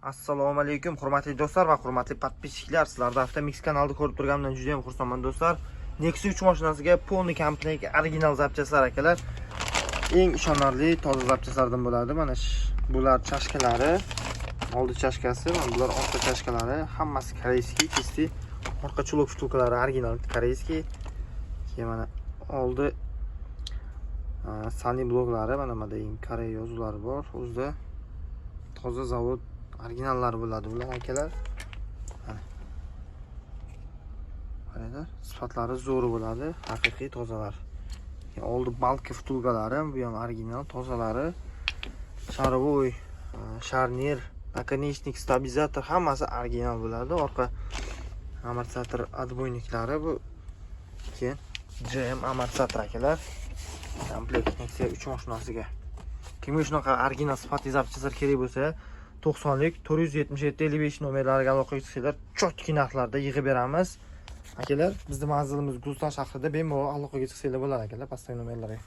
Assalomu alaykum, hurmatli do'stlar va hurmatli podpisчиклар. Sizlarni Avtomix kanalida ko'rib turganimdan juda ham xursandman do'stlar. Nexus 3 mashinasiga polniy komplekt original zapchastlar akalar. Eng ishonarli toza zapchastlardan bo'ladi. Mana bular chashkalari, oldi chashkasi, mana bular orqa chashkalari, hammasi koreyskiy, чистый. Orqa chulok vtulkalari original koreyskiy. Keyin mana oldi Sunny bloklari, mana Made Koreya yozuvlari bor. O'zida toza zavod originallar bo'ladi bular akalar. Qaranglar, sifatlari zo'r bo'ladi, haqiqiy tozalar. Oldi balka vtulkalari, bu ham original tozalari. Sharovoy, sharnir, наконечник, stabilizator hammasi original bo'ladi. Orqa amortizator отбойниклari bu. Keyin JM amortizator akalar. Komplekt Nexia 3 mashinasiga. Kimga shunaqa original sifatli zapchastlar kerak bo'lsa, 90lik 477 55 nomerlariga aloqa qilsanglar, chotki narxlarda yig'ib beramiz. Akalar, bizning manzilimiz Guliston shahrida, bemalol aloqaga chiqsanglar bo'ladi akalar, pastdagi nomerlarga.